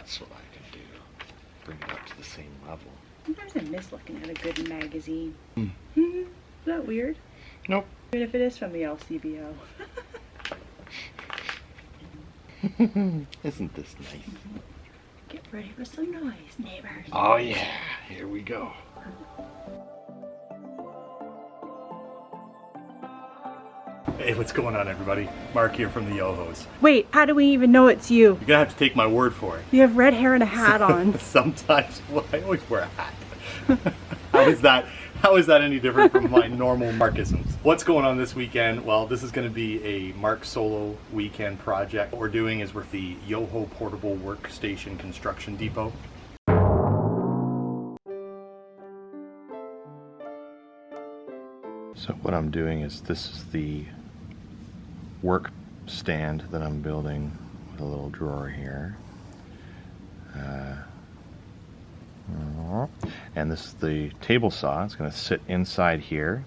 That's what I can do. Bring it up to the same level. Sometimes I miss looking at a good magazine. Mm. Is that weird? Nope. Weird if it is from the LCBO. Isn't this nice? Get ready for some noise, neighbors. Oh yeah, here we go. Hey, what's going on, everybody? Mark here from the Yohos. Wait, how do we even know it's you? You're gonna have to take my word for it. You have red hair and a hat on. Sometimes, well, I always wear a hat. How is that any different from my normal Markisms? What's going on this weekend? Well, this is going to be a Mark solo weekend project. What we're doing is we're the Yoho Portable Workstation Construction Depot. So what I'm doing is, this is the work stand that I'm building with a little drawer here. And this is the table saw. It's going to sit inside here.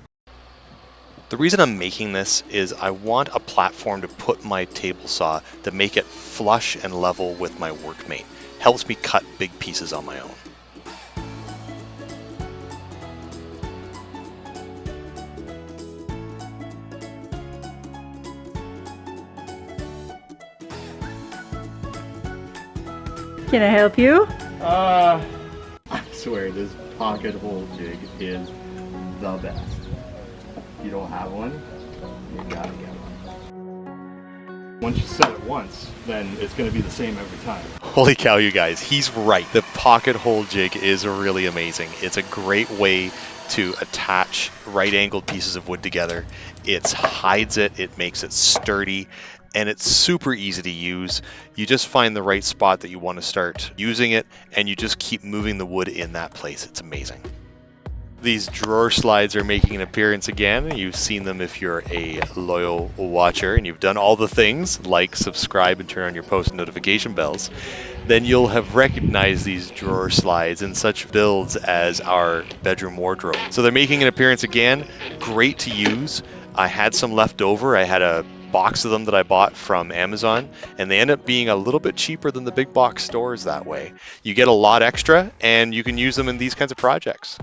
The reason I'm making this is I want a platform to put my table saw to make it flush and level with my workmate. Helps me cut big pieces on my own. Can I help you? I swear this pocket hole jig is the best. If you don't have one, you gotta get one. Once you set it once, then it's going to be the same every time. Holy cow, you guys, he's right. The pocket hole jig is really amazing. It's a great way to attach right-angled pieces of wood together. It hides it, it makes it sturdy, and it's super easy to use. You just find the right spot that you want to start using it, and you just keep moving the wood in that place. It's amazing. These drawer slides are making an appearance again. You've seen them if you're a loyal watcher and you've done all the things like subscribe and turn on your post notification bells. Then you'll have recognized these drawer slides in such builds as our bedroom wardrobe. So they're making an appearance again. Great to use. I had some left over. I had a box of them that I bought from Amazon, and they end up being a little bit cheaper than the big box stores that way. You get a lot extra and you can use them in these kinds of projects.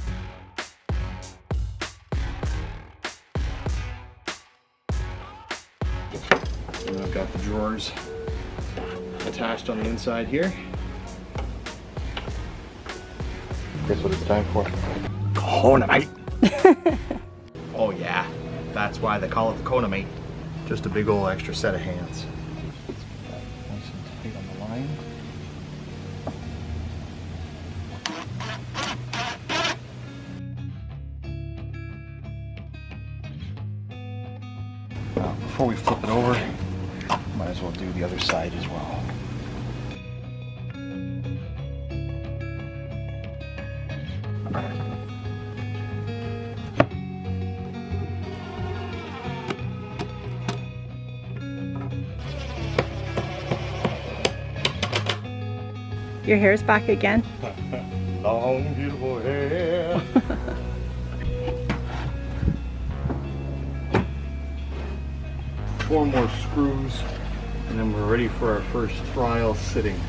And I've got the drawers attached on the inside here. Guess what it's time for? Conamate! Oh yeah, that's why they call it the Conamate. Just a big old extra set of hands. Nice and tight on the line. Now, before we flip it over, might as well do the other side as well. Your hair's back again. Long, beautiful hair. 4 more screws, and then we're ready for our first trial sitting.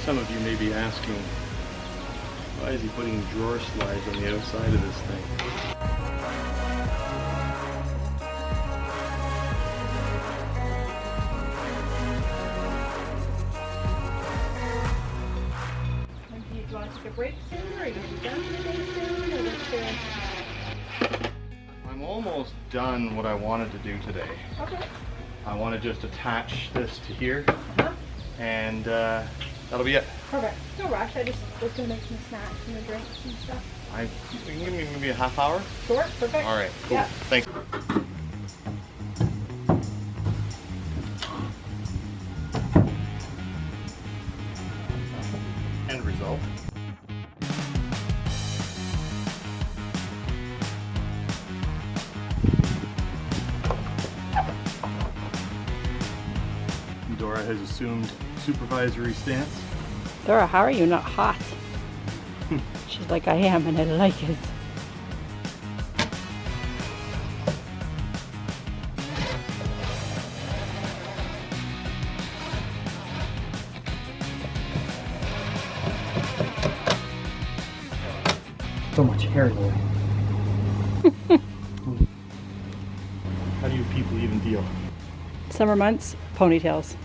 Some of you may be asking, why is he putting drawer slides on the outside of this thing? Do you want to take a break soon, or are you done for the day soon, or what's your... I'm almost done what I wanted to do today. Okay. I want to just attach this to here, and that'll be it. Perfect. No rush. I just was going to make some snacks and the drinks and stuff. You can give me maybe a half hour? Sure. Perfect. All right, cool. Yeah. Thanks. End result. Dora has assumed supervisory stance. Dora, how are you not hot? She's like, I am, and I like it. So much hair in the way. How do you people even deal? Summer months, ponytails.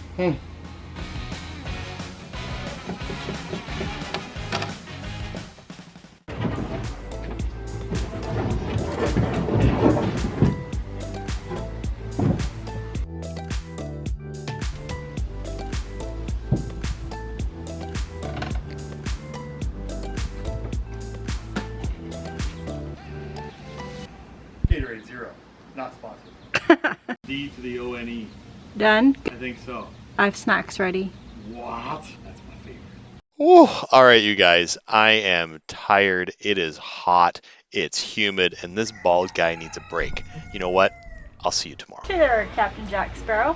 Gatorade Zero, not sponsored. D to the O-N-E. Done? I think so. I have snacks ready. What? That's my favorite. Whew. All right, you guys, I am tired. It is hot, it's humid, and this bald guy needs a break. You know what? I'll see you tomorrow. Hey there, Captain Jack Sparrow.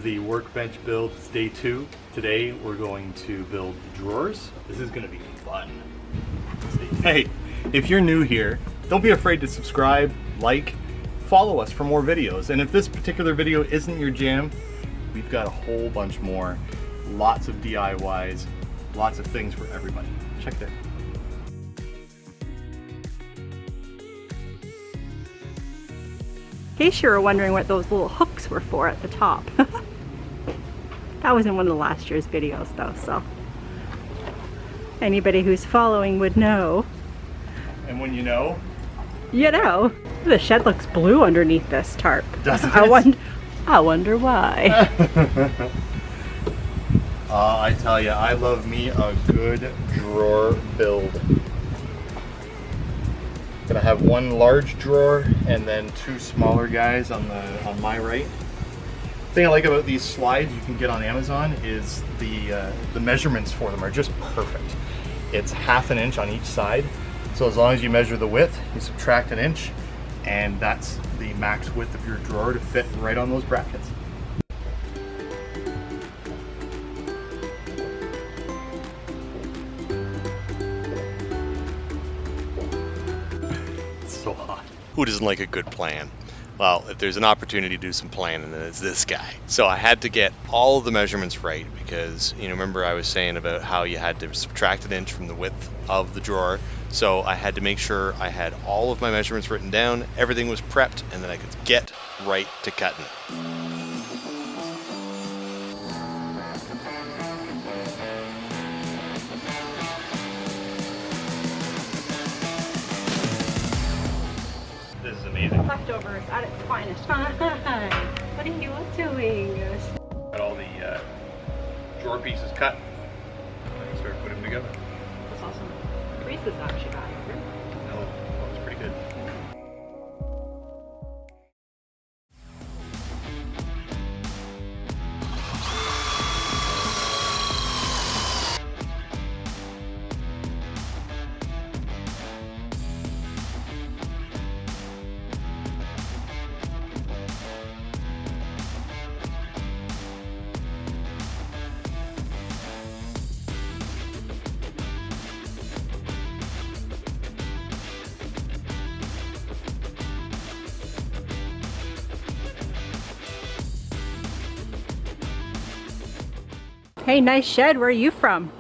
The workbench build is day 2. Today we're going to build the drawers. This is going to be fun. Hey, if you're new here, don't be afraid to subscribe, like, follow us for more videos. And if this particular video isn't your jam, we've got a whole bunch more. Lots of DIYs, lots of things for everybody. Check it out. In case you were wondering what those little hooks were for at the top. That was in one of the last year's videos though, so anybody who's following would know. And when you know, You know, the shed looks blue underneath this tarp. Doesn't I it? wonder why. I tell you, I love me a good drawer build. Gonna have one large drawer and then 2 smaller guys on my right. The thing I like about these slides you can get on Amazon is the measurements for them are just perfect. It's 1/2 inch on each side, so as long as you measure the width, you subtract 1 inch, and that's the max width of your drawer to fit right on those brackets. It's so hot. Who doesn't like a good plan? Well, if there's an opportunity to do some planning, then it's this guy. So I had to get all of the measurements right because, you know, remember I was saying about how you had to subtract 1 inch from the width of the drawer. So I had to make sure I had all of my measurements written down, everything was prepped, and then I could get right to cutting. This is amazing. Leftovers at its finest. Hi. What are you doing? Got all the drawer pieces cut. I can start putting them together. That's awesome. Grease is actually got it. No, that was pretty good. Hey, nice shed. Where are you from?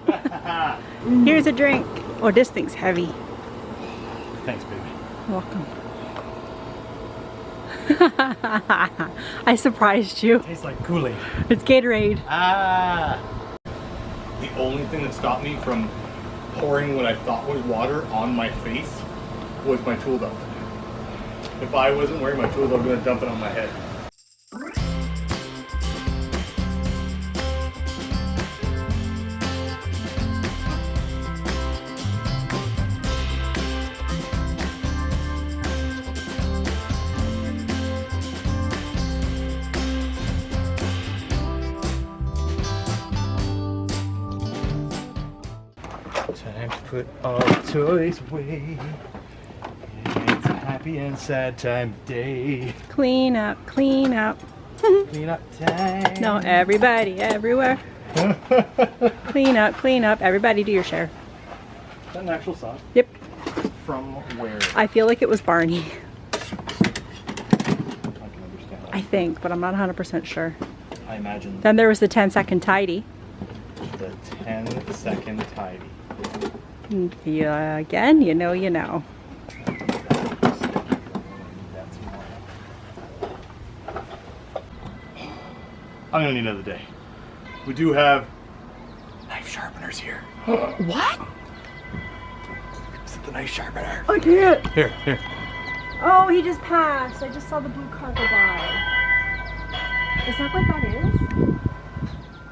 Here's a drink. Oh, this thing's heavy. Thanks, baby. Welcome. I surprised you. Tastes like Kool-Aid. It's Gatorade. Ah! The only thing that stopped me from pouring what I thought was water on my face was my tool belt. If I wasn't wearing my tool belt, I'm going to dump it on my head. Time to put all the toys away. It's a happy and sad time of day. Clean up, clean up. Clean up time. No, everybody, everywhere. Clean up. Everybody do your share. Is that an actual song? Yep. From where? I feel like it was Barney. I can understand that. I think, but I'm not 100% sure. I imagine Then there was the 10-second tidy. the 10-second tidy. Yeah, again, you know. I'm gonna need another day. We do have knife sharpeners here. What? Is it the knife sharpener? I can't. Here. Oh, he just passed. I just saw the blue car go by. Is that what that is?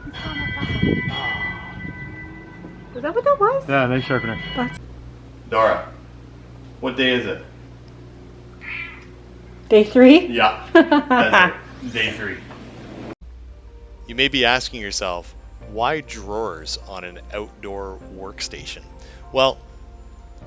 He's gone up that way. Is that what that was? Yeah, knife sharpener. That's Dora, what day is it? day 3? Yeah, that's it. Day 3. You may be asking yourself, why drawers on an outdoor workstation? Well,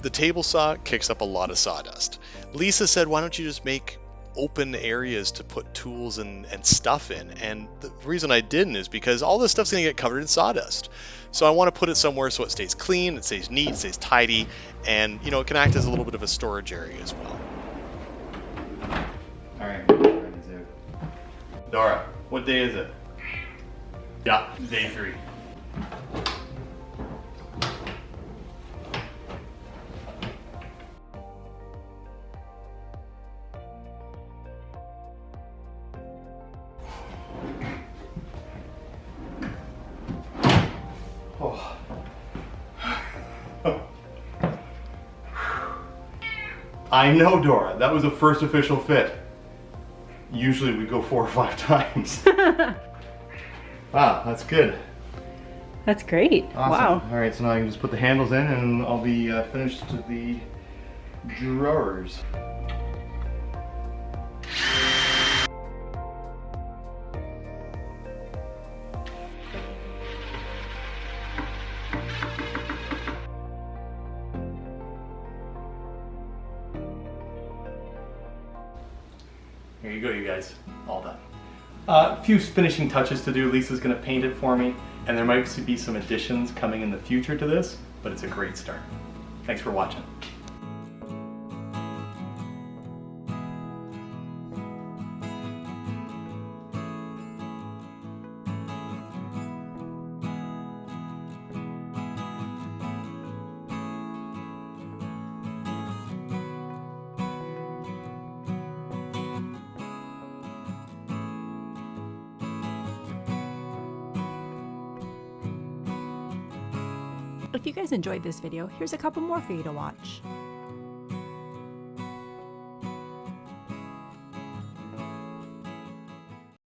the table saw kicks up a lot of sawdust. Lisa said, why don't you just make open areas to put tools and stuff in? And the reason I didn't is because all this stuff's going to get covered in sawdust. So I want to put it somewhere so it stays clean, it stays neat, it stays tidy, and it can act as a little bit of a storage area as well. Alright, Dora, what day is it? Yeah, day 3. Oh. I know, Dora, that was a first official fit. Usually we go 4 or 5 times. Wow, that's good. That's great. Awesome. Wow. All right, so now I can just put the handles in and I'll be finished to the drawers. Here you go, you guys. All done. A few finishing touches to do. Lisa's going to paint it for me, and there might be some additions coming in the future to this, but it's a great start. Thanks for watching. If you guys enjoyed this video, here's a couple more for you to watch.